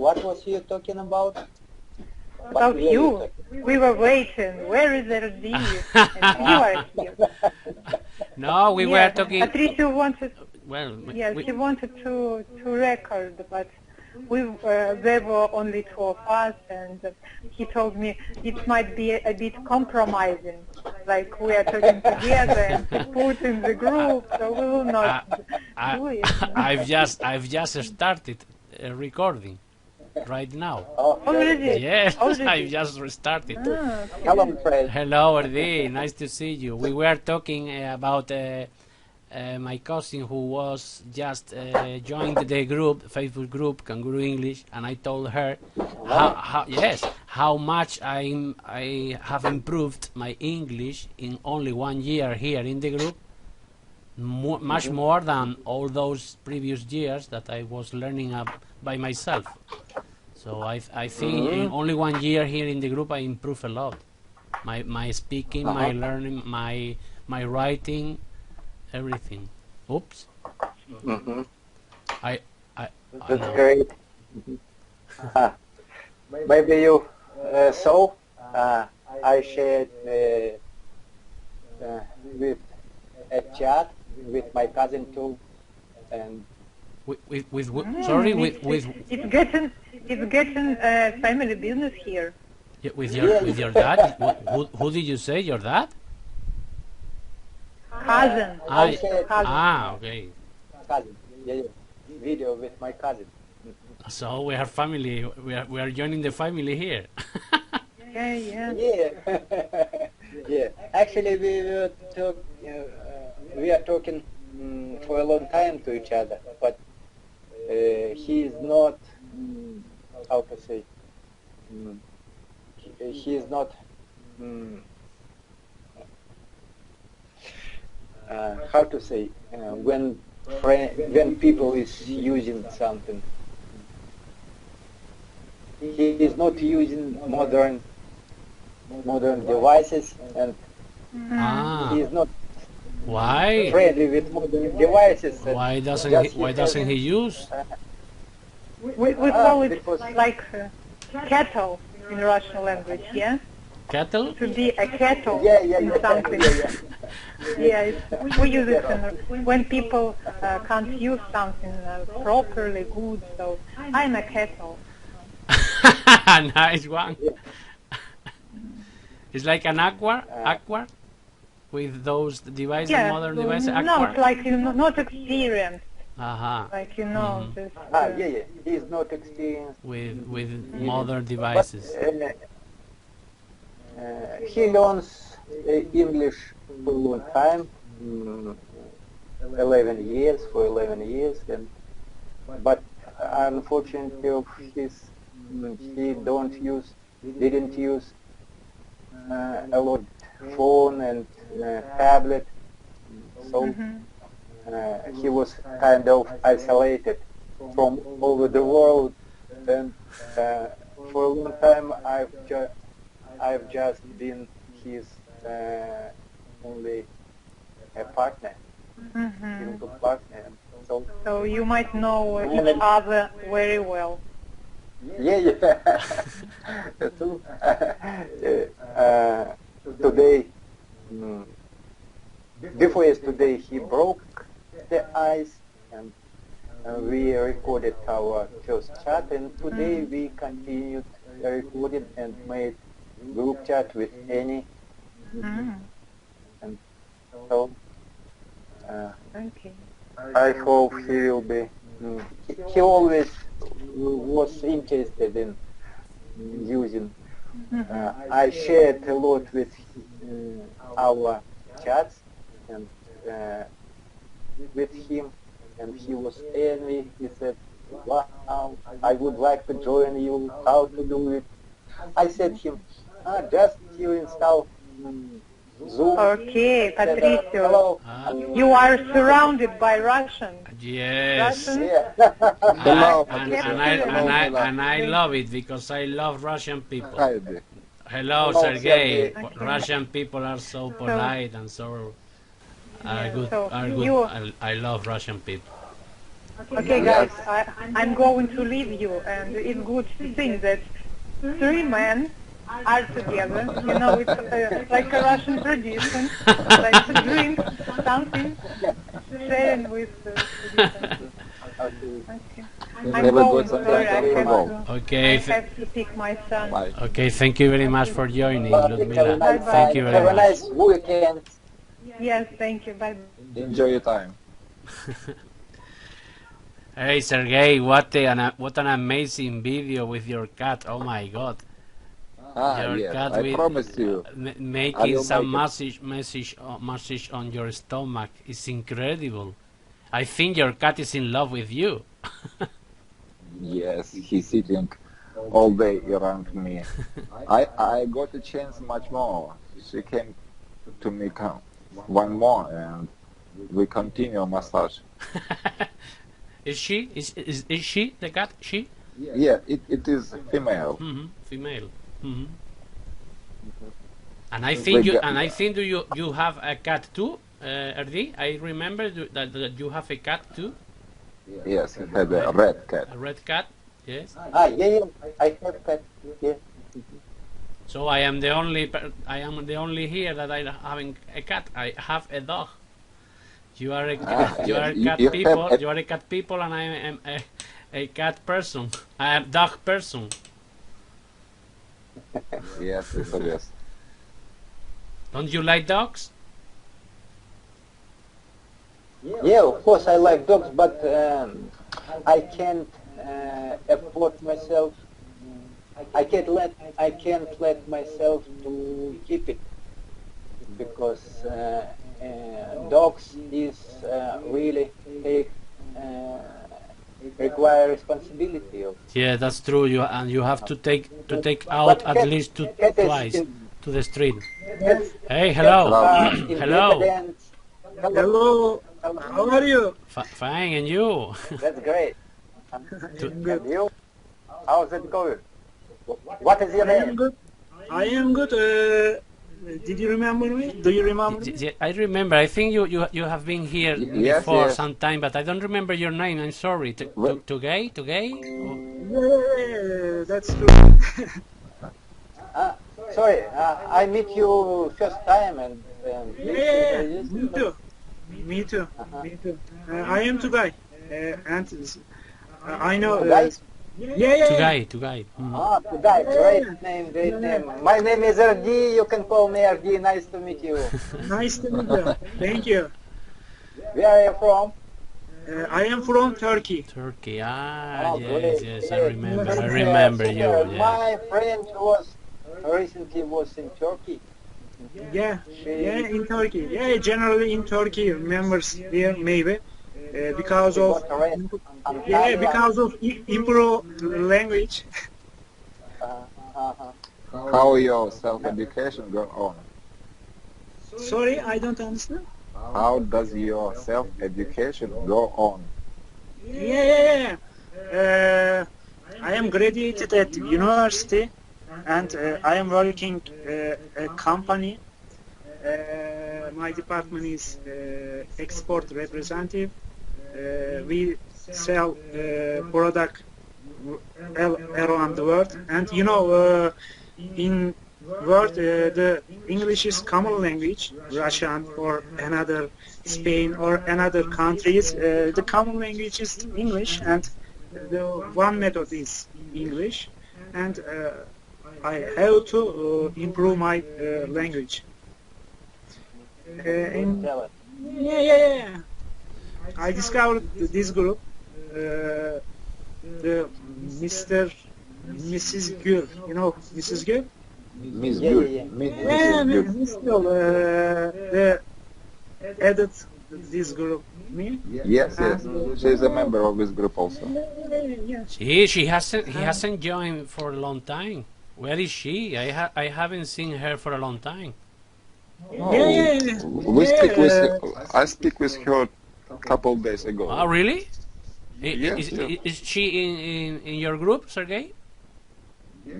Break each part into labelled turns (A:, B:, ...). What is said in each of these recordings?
A: what was you talking about?
B: About you. We were waiting. Where is Erenice? And you are here.
C: No, we were talking.
B: Patricio wanted.
C: Well,
B: Yes, he wanted to record, but there were only two of us, and he told me it might be a bit compromising, like we are talking together and he put in the group, so we will not do it.
C: I've just started recording right now.
B: Already?
C: Yes,
B: Already?
C: I've just restarted.
B: Okay.
A: Hello, friend.
C: Hello, Erdi. Nice to see you. We were talking about my cousin who was just joined the group, Facebook group, Kangaroo English, and I told her how much I have improved my English in only 1 year here in the group, much more than all those previous years that I was learning up by myself. So I think in only 1 year here in the group I improved a lot. My speaking, my learning, my writing, everything. Oops.
A: That's great. Maybe you saw I shared with a chat with my cousin too, and
B: it's getting family business here.
C: Yeah, with your dad. Who did you say? Your dad?
B: Cousin.
C: Okay.
A: Cousin. Yeah. Video with my cousin.
C: So we are family. We are joining the family here.
B: Yeah.
A: Yeah. Actually, we are talking for a long time to each other, but he is not. How to say? He is not. How to say? When people is using something, he is not using modern devices, and he is not friendly with modern devices.
C: Why doesn't he use?
B: We call it like cattle in Russian language, yeah?
C: Cattle?
B: To be a cattle
A: in
B: something. Yeah, we use it when people can't use something properly good, so I'm a cattle.
C: Nice one. It's like an aqua with those devices, modern devices.
B: No, it's like not experienced. Like just.
A: He's not experienced
C: with modern devices.
A: He learns English for a long time, 11 years, but unfortunately he didn't use a lot phone and tablet, so he was kind of isolated from over the world, and for a long time I've just been his only a partner, single partner.
B: So you might know each other very well.
A: Yeah. Today, before yesterday, he broke the ice, and we recorded our first chat, and today we continued recording and made group chat with Annie. And so I hope he will be. He always was interested in using. I shared a lot with our chats and with him, and he was envy. He said, "Wow, I would like to join you. How to do it?" I said him, just you install Zoom.
B: Okay, Patricio.
A: Hello.
B: You are surrounded by Russians.
C: Yes.
B: Russians?
C: And I love it because I love Russian people. Hello, Sergey.
B: Okay.
C: Russian people are so polite and so are good.
B: So
C: Are good. I love Russian people.
B: Okay, guys, I'm going to leave you, and it's good to think that 3 men are together. You know, it's like a Russian tradition, like to drink something, sharing with tradition. Okay. I'm going, sorry,
C: Okay.
B: I have to pick my son.
D: Bye.
C: Okay. Thank you very much for joining, Ludmila.
B: Bye-bye.
C: Thank you very
A: Have a
C: much.
A: nice weekend.
B: Yes, thank you. Bye.
D: Enjoy your time.
C: Hey, Sergey, what an amazing video with your cat! Oh my God. Your
D: Yes,
C: cat
D: I
C: with
D: promise you.
C: making
D: will
C: some
D: make
C: message on your stomach is incredible. I think your cat is in love with you.
D: Yes, he's sitting all day around me. I got a chance much more. She came to me one more, and we continue massage.
C: Is she? Is she the cat? She?
D: Yeah, it is female.
C: Female. And I think do you have a cat too, RD? I remember that you have a cat too.
D: Yes, he had a red cat.
C: A red cat. Yes.
A: Yeah, I have cat. Yeah.
C: So I am the only here that I having a cat. I have a dog. You are a cat people. You are a cat people, and I am a cat person. I am dog person.
D: Yes, it's obvious.
C: Don't you like dogs?
A: Yeah, of course I like dogs, but I can't afford myself. I can't let myself to keep it because dogs is really require responsibility of.
C: Yeah, that's true. You have to take out
A: But
C: at least
A: cat is
C: twice to the street.
A: Cats,
C: Hey, hello. Hello.
A: independent.
E: Hello, how are you?
C: Fine, and you?
A: That's great.
E: Good.
A: And you? How's it going? What is your
E: I am
A: name?
E: good. I am good. Did you remember me? Do you remember me?
C: Yeah, I remember. I think you have been here
D: Yes,
C: before
D: yes.
C: some time, but I don't remember your name. I'm sorry. Tugay?
E: Yeah, that's true.
A: Sorry, I meet you first time and
E: Yeah, me too. Me too. Me too. I am Tugay. And I know.
A: Tugay?
E: Yeah.
C: Tugay.
A: Ah, Tugay, great name, great name. My name is RD, you can call me RD, nice to meet you.
E: Nice to meet you. Thank you.
A: Where are you from?
E: I am from Turkey.
C: Turkey.
A: Oh,
C: Yes,
A: great,
C: I
A: great.
C: remember you. Yeah.
A: My friend recently was in Turkey.
E: Yeah, in Turkey. Yeah, generally in Turkey, members here maybe because of improve language.
D: How your self-education go on?
E: Sorry, I don't understand.
D: How does your self-education go on?
E: Yeah. I am graduated at university, and I am working a company. My department is export representative. We sell product around the world, and in world the English is common language. Russian or another Spain or another countries, the common language is English, and the one method is English, and I have to improve my language. Yeah. I discovered this group, the Mrs. Gül. You know Mrs. Gül?
D: Miss
A: Yeah,
D: Gül.
A: yeah.
E: Yeah, Miss Gül. They added this group. Me?
D: Yes. She's a member of this group also.
E: Yeah.
C: He hasn't joined for a long time. Where is she? I haven't seen her for a long time.
E: Yeah.
D: I speak with her a couple days ago.
C: Oh, really?
D: Yes.
C: Is she in your group, Sergey?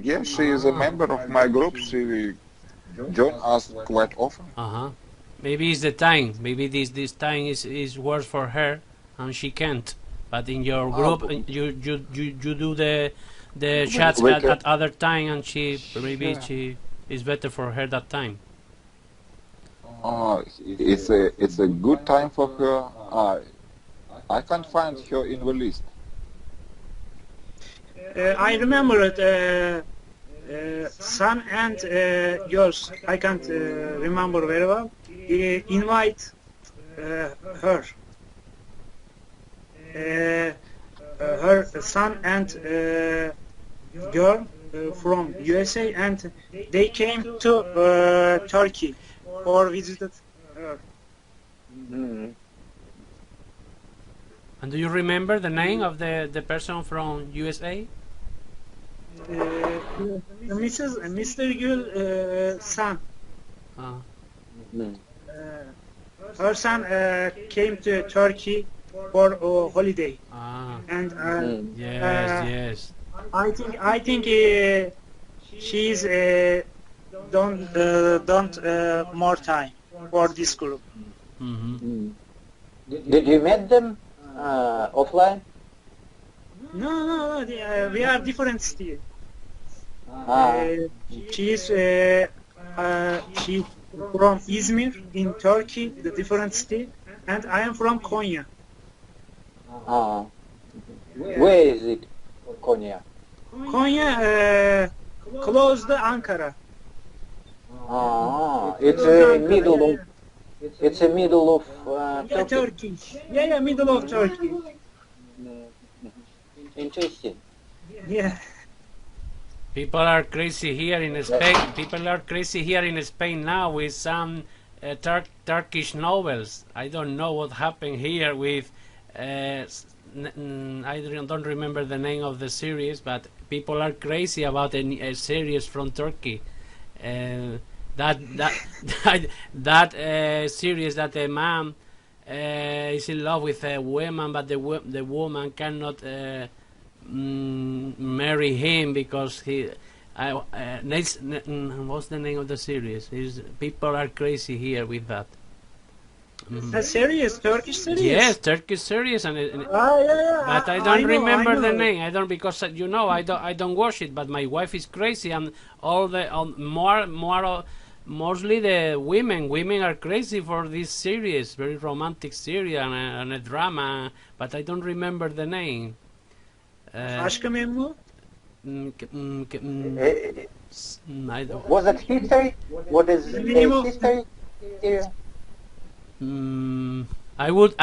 D: Yeah, she is a member of my group. She joins us quite often.
C: Maybe it's the time. Maybe this time is worse for her, and she can't. But in your group, you do the chats at other time, and maybe she is better for her that time.
D: It's a good time for her. I can't find her in the list.
E: I remember it. Son and yours. I can't remember very well. Invite her. Her son and girl from USA, and they came to Turkey or visited her.
C: And do you remember the name of the person from USA?
E: Mr. Gül son. Her son came to Turkey for a holiday, and
C: yes.
E: I think she's don't more time for this group.
A: Did you meet them offline?
E: No, we are different still. She's she from Izmir in Turkey, the different state, and I am from Konya.
A: Where is it, Konya?
E: Konya, close to Ankara.
A: It's a middle of. It's a middle of
E: Turkey. Yeah, middle of Turkey.
A: Interesting.
E: Yeah.
C: People are crazy here in Spain. People are crazy here in Spain now with some Turkish novels. I don't know what happened here with. I don't remember the name of the series, but people are crazy about a series from Turkey. That series that a man is in love with a woman, but the woman cannot marry him because he. What's the name of the series? People are crazy here with that.
E: A series, Turkish series.
C: Yes, Turkish series, but I don't remember the name. I don't, because I don't watch it. But my wife is crazy, and mostly the women are crazy for this series, very romantic series and a drama. But I don't remember the name.
E: Aşk-ı Memnu?
A: Was it history? What is history?
C: I would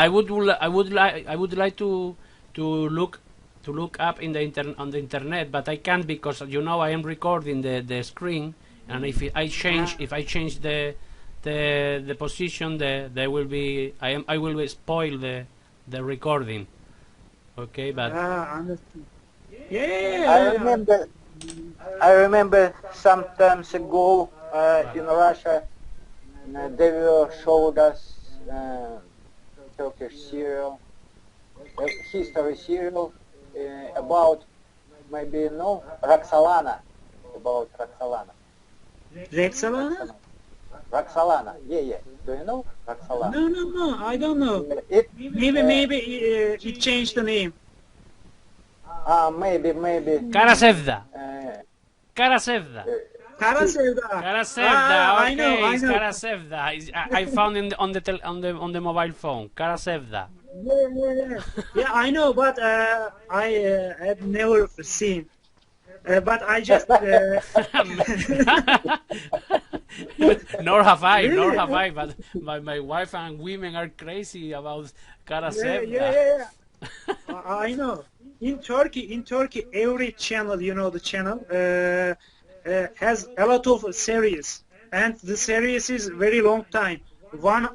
C: like to look up in on the internet, but I can't because I am recording the screen, and if I change the position, there will be I will spoil the recording. Okay, but
E: understand. Yeah.
A: I remember some times ago in Russia they showed us Turkish serial, history serial about Roxalana, about Roxalana.
E: Roxalana?
A: Roxalana, yeah. Do you know Roxalana?
E: No, I don't know. Maybe it changed the name.
A: Maybe.
C: Karasevda. Karasevda.
E: Karasevda.
C: Okay,
E: I know.
C: it's Karasevda. I found it on the mobile phone. Karasevda.
E: Yeah, I know, but I have never seen. But I just.
C: Nor have I. But my wife and women are crazy about Karasevda.
E: Yeah. I know. In Turkey, every channel, the channel, has a lot of series, and the series is very long time,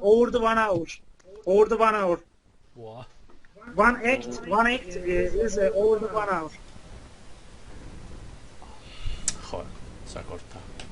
E: over the 1 hour.
C: What?
E: One act is over the 1 hour.
C: Joder, se ha cortado.